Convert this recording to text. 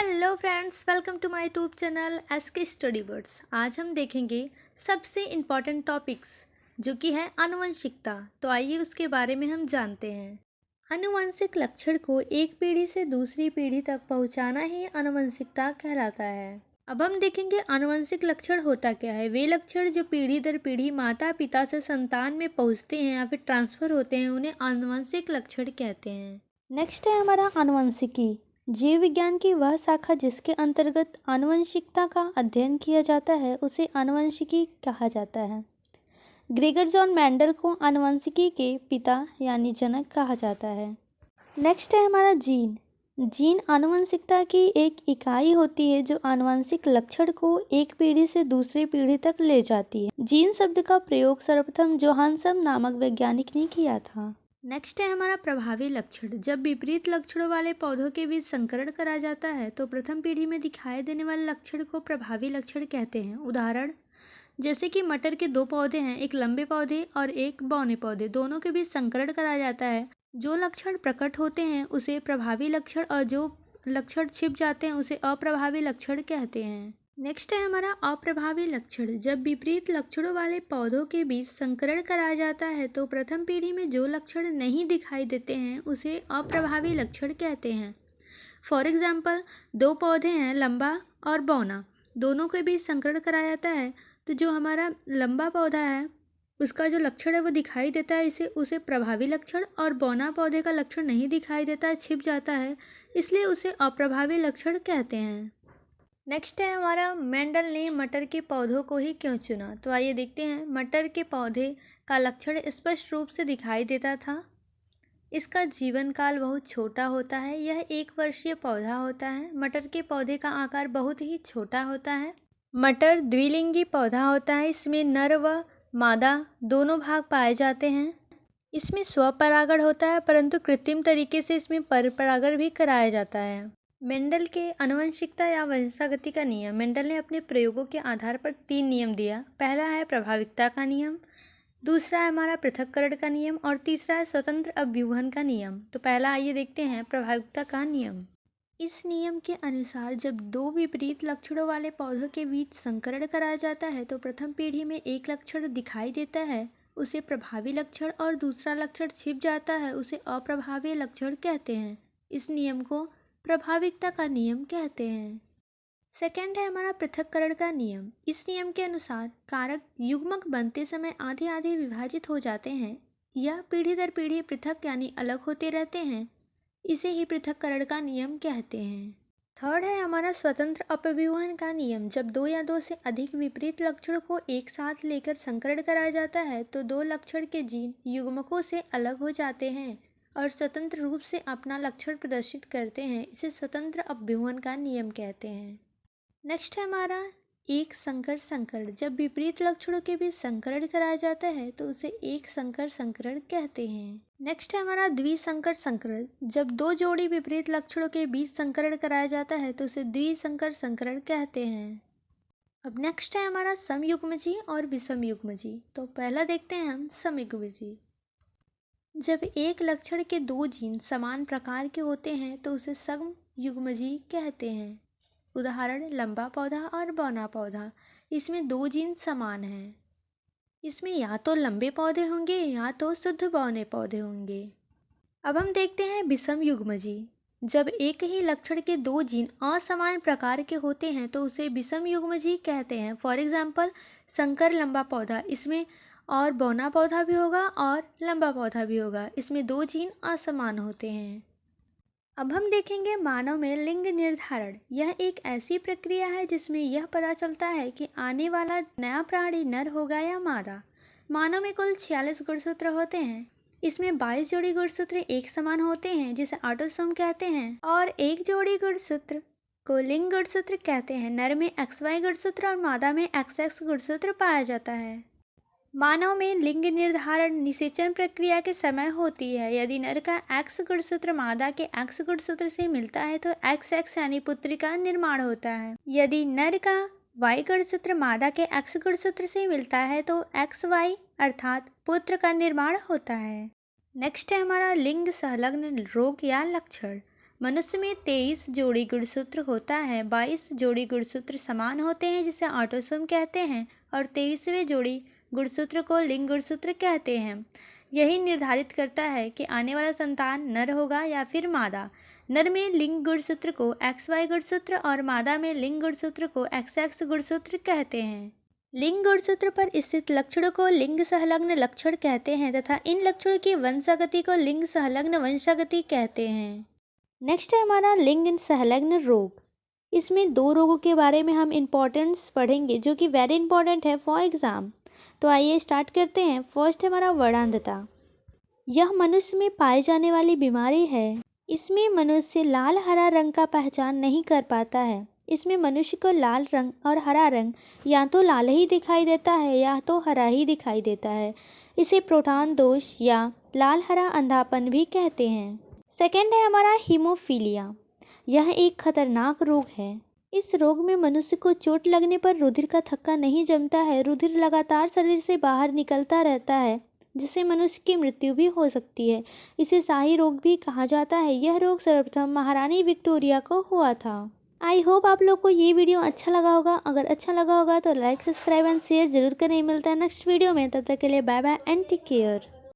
Hello friends, welcome to my YouTube channel SK study words. आज हम देखेंगे सबसे इम्पॉर्टेंट टॉपिक्स जो कि है आनुवंशिकता। तो आइए उसके बारे में हम जानते हैं। आनुवंशिक लक्षण को एक पीढ़ी से दूसरी पीढ़ी तक पहुंचाना ही आनुवंशिकता कहलाता है। अब हम देखेंगे आनुवंशिक लक्षण होता क्या है। वे लक्षण जो पीढ़ी दर पीढ़ी माता पिता से संतान में पहुंचते हैं या फिर ट्रांसफर होते हैं उन्हें आनुवंशिक लक्षण कहते हैं। नेक्स्ट है हमारा आनुवंशिकी। जीव विज्ञान की वह शाखा जिसके अंतर्गत आनुवंशिकता का अध्ययन किया जाता है उसे आनुवंशिकी कहा जाता है। ग्रेगर जॉन मेंडल को आनुवंशिकी के पिता यानी जनक कहा जाता है। नेक्स्ट है हमारा जीन। जीन आनुवंशिकता की एक इकाई होती है जो आनुवंशिक लक्षण को एक पीढ़ी से दूसरी पीढ़ी तक ले जाती है। जीन शब्द का प्रयोग सर्वप्रथम जोहानसन नामक वैज्ञानिक ने किया था। नेक्स्ट है हमारा प्रभावी लक्षण। जब विपरीत लक्षणों वाले पौधों के बीच संकरण करा जाता है तो प्रथम पीढ़ी में दिखाई देने वाले लक्षण को प्रभावी लक्षण कहते हैं। उदाहरण जैसे कि मटर के दो पौधे हैं, एक लंबे पौधे और एक बौने पौधे, दोनों के बीच संकरण करा जाता है। जो लक्षण प्रकट होते हैं उसे प्रभावी लक्षण और जो लक्षण छिप जाते हैं उसे अप्रभावी लक्षण कहते हैं। नेक्स्ट है हमारा अप्रभावी लक्षण। जब विपरीत लक्षणों वाले पौधों के बीच संकरण कराया जाता है तो प्रथम पीढ़ी में जो लक्षण नहीं दिखाई देते हैं उसे अप्रभावी लक्षण कहते हैं। फॉर एग्जाम्पल, दो पौधे हैं लंबा और बौना, दोनों के बीच संकरण कराया जाता है तो जो हमारा लंबा पौधा है उसका जो लक्षण है वो दिखाई देता है, इसे उसे प्रभावी लक्षण, और बौना पौधे का लक्षण नहीं दिखाई देता है, छिप जाता है, इसलिए उसे अप्रभावी लक्षण कहते हैं। नेक्स्ट है हमारा मेंडल ने मटर के पौधों को ही क्यों चुना। तो आइए देखते हैं। मटर के पौधे का लक्षण स्पष्ट रूप से दिखाई देता था। इसका जीवन काल बहुत छोटा होता है, यह 1 वर्षीय पौधा होता है। मटर के पौधे का आकार बहुत ही छोटा होता है। मटर द्विलिंगी पौधा होता है, इसमें नर व मादा दोनों भाग पाए जाते हैं। इसमें स्वपरागण होता है परंतु कृत्रिम तरीके से इसमें परपरागण भी कराया जाता है। मेंडल के आनुवंशिकता या वंशागति का नियम। मेंडल ने अपने प्रयोगों के आधार पर 3 नियम दिया। पहला है प्रभाविकता का नियम, दूसरा है हमारा पृथक्करण का नियम और तीसरा है स्वतंत्र अभ्यूहन का नियम। तो पहला आइए देखते हैं प्रभाविकता का नियम। इस नियम के अनुसार जब दो विपरीत लक्षणों वाले पौधों के बीच संकरण कराया जाता है तो प्रथम पीढ़ी में एक लक्षण दिखाई देता है उसे प्रभावी लक्षण और दूसरा लक्षण छिप जाता है उसे अप्रभावी लक्षण कहते हैं। इस नियम को प्रभाविकता का नियम कहते हैं। सेकंड है हमारा पृथक्करण का नियम। इस नियम के अनुसार कारक युग्मक बनते समय आधे आधे विभाजित हो जाते हैं या पीढ़ी दर पीढ़ी पृथक यानी अलग होते रहते हैं, इसे ही पृथक्करण का नियम कहते हैं। थर्ड है हमारा स्वतंत्र अपव्यूहन का नियम। जब 2 या 2 से अधिक विपरीत लक्षणों को एक साथ लेकर संकरण कराया जाता है तो 2 लक्षण के जीन युग्मकों से अलग हो जाते हैं और स्वतंत्र रूप से अपना लक्षण प्रदर्शित करते हैं, इसे स्वतंत्र अपव्यूहन का नियम कहते हैं। नेक्स्ट है हमारा एक संकर संकरण। जब विपरीत लक्षणों के बीच संकरण कराया जाता है तो उसे एक संकर संकरण कहते हैं। नेक्स्ट है हमारा द्विसंकर संकरण। जब 2 जोड़ी विपरीत लक्षणों के बीच संकरण कराया जाता है तो उसे द्विसंकर संकरण कहते हैं। अब नेक्स्ट है हमारा समयुग्मजी और विषमयुग्मजी। तो पहला देखते हैं हम समयुग्मजी। जब एक लक्षण के 2 जीन समान प्रकार के होते हैं तो उसे समयुग्मजी कहते हैं। उदाहरण लंबा पौधा और बौना पौधा, इसमें 2 जीन समान हैं। इसमें या तो लंबे पौधे होंगे या तो शुद्ध बौने पौधे होंगे। अब हम देखते हैं विषमयुग्मजी। जब एक ही लक्षण के 2 जीन असमान प्रकार के होते हैं तो उसे विषमयुग्मजी कहते हैं। फॉर एग्जाम्पल, संकर लंबा पौधा, इसमें और बौना पौधा भी होगा और लंबा पौधा भी होगा, इसमें 2 जीन असमान होते हैं। अब हम देखेंगे मानव में लिंग निर्धारण। यह एक ऐसी प्रक्रिया है जिसमें यह पता चलता है कि आने वाला नया प्राणी नर होगा या मादा। मानव में कुल 46 गुणसूत्र होते हैं। इसमें 22 जोड़ी गुणसूत्र एक समान होते हैं जिसे ऑटोसोम कहते हैं और एक जोड़ी गुणसूत्र को लिंग गुणसूत्र कहते हैं। नर में XY गुणसूत्र और मादा में XX गुणसूत्र पाया जाता है। मानव में लिंग निर्धारण निषेचन प्रक्रिया के समय होती है। यदि नर का X गुणसूत्र मादा के X गुणसूत्र से मिलता है तो XX यानी पुत्र का निर्माण होता है। यदि नर का Y गुणसूत्र मादा के X गुणसूत्र से मिलता है तो XY अर्थात पुत्र का निर्माण होता है। नेक्स्ट है हमारा लिंग संलग्न रोग या लक्षण। मनुष्य में 23 जोड़ी गुणसूत्र होता है। 22 जोड़ी गुणसूत्र समान होते हैं जिसे ऑटोसोम कहते हैं और 23वें जोड़ी गुणसूत्र को लिंग गुणसूत्र कहते हैं। यही निर्धारित करता है कि आने वाला संतान नर होगा या फिर मादा। नर में लिंग गुणसूत्र को XY गुणसूत्र और मादा में लिंग गुणसूत्र को XX गुणसूत्र कहते हैं। लिंग गुणसूत्र पर स्थित लक्षणों को लिंग संलग्न लक्षण कहते हैं तथा इन लक्षणों की वंशागति को लिंग संलग्न वंशागति कहते हैं। नेक्स्ट है हमारा लिंग संलग्न रोग। इसमें 2 रोगों के बारे में हम इम्पोर्टेंस पढ़ेंगे जो कि वेरी इंपॉर्टेंट है फॉर एग्जाम। तो आइए स्टार्ट करते हैं। फर्स्ट है हमारा वर्णांधता। यह मनुष्य में पाई जाने वाली बीमारी है। इसमें मनुष्य लाल हरा रंग का पहचान नहीं कर पाता है। इसमें मनुष्य को लाल रंग और हरा रंग या तो लाल ही दिखाई देता है या तो हरा ही दिखाई देता है। इसे प्रोटॉन दोष या लाल हरा अंधापन भी कहते हैं। सेकेंड है हमारा हीमोफीलिया। यह एक खतरनाक रोग है। इस रोग में मनुष्य को चोट लगने पर रुधिर का थक्का नहीं जमता है। रुधिर लगातार शरीर से बाहर निकलता रहता है जिससे मनुष्य की मृत्यु भी हो सकती है। इसे शाही रोग भी कहा जाता है। यह रोग सर्वप्रथम महारानी विक्टोरिया को हुआ था। आई होप आप लोग को ये वीडियो अच्छा लगा होगा। अगर अच्छा लगा होगा तो लाइक, सब्सक्राइब एंड शेयर जरूर करें। मिलता है नेक्स्ट वीडियो में। तब तक के लिए bye bye and take care.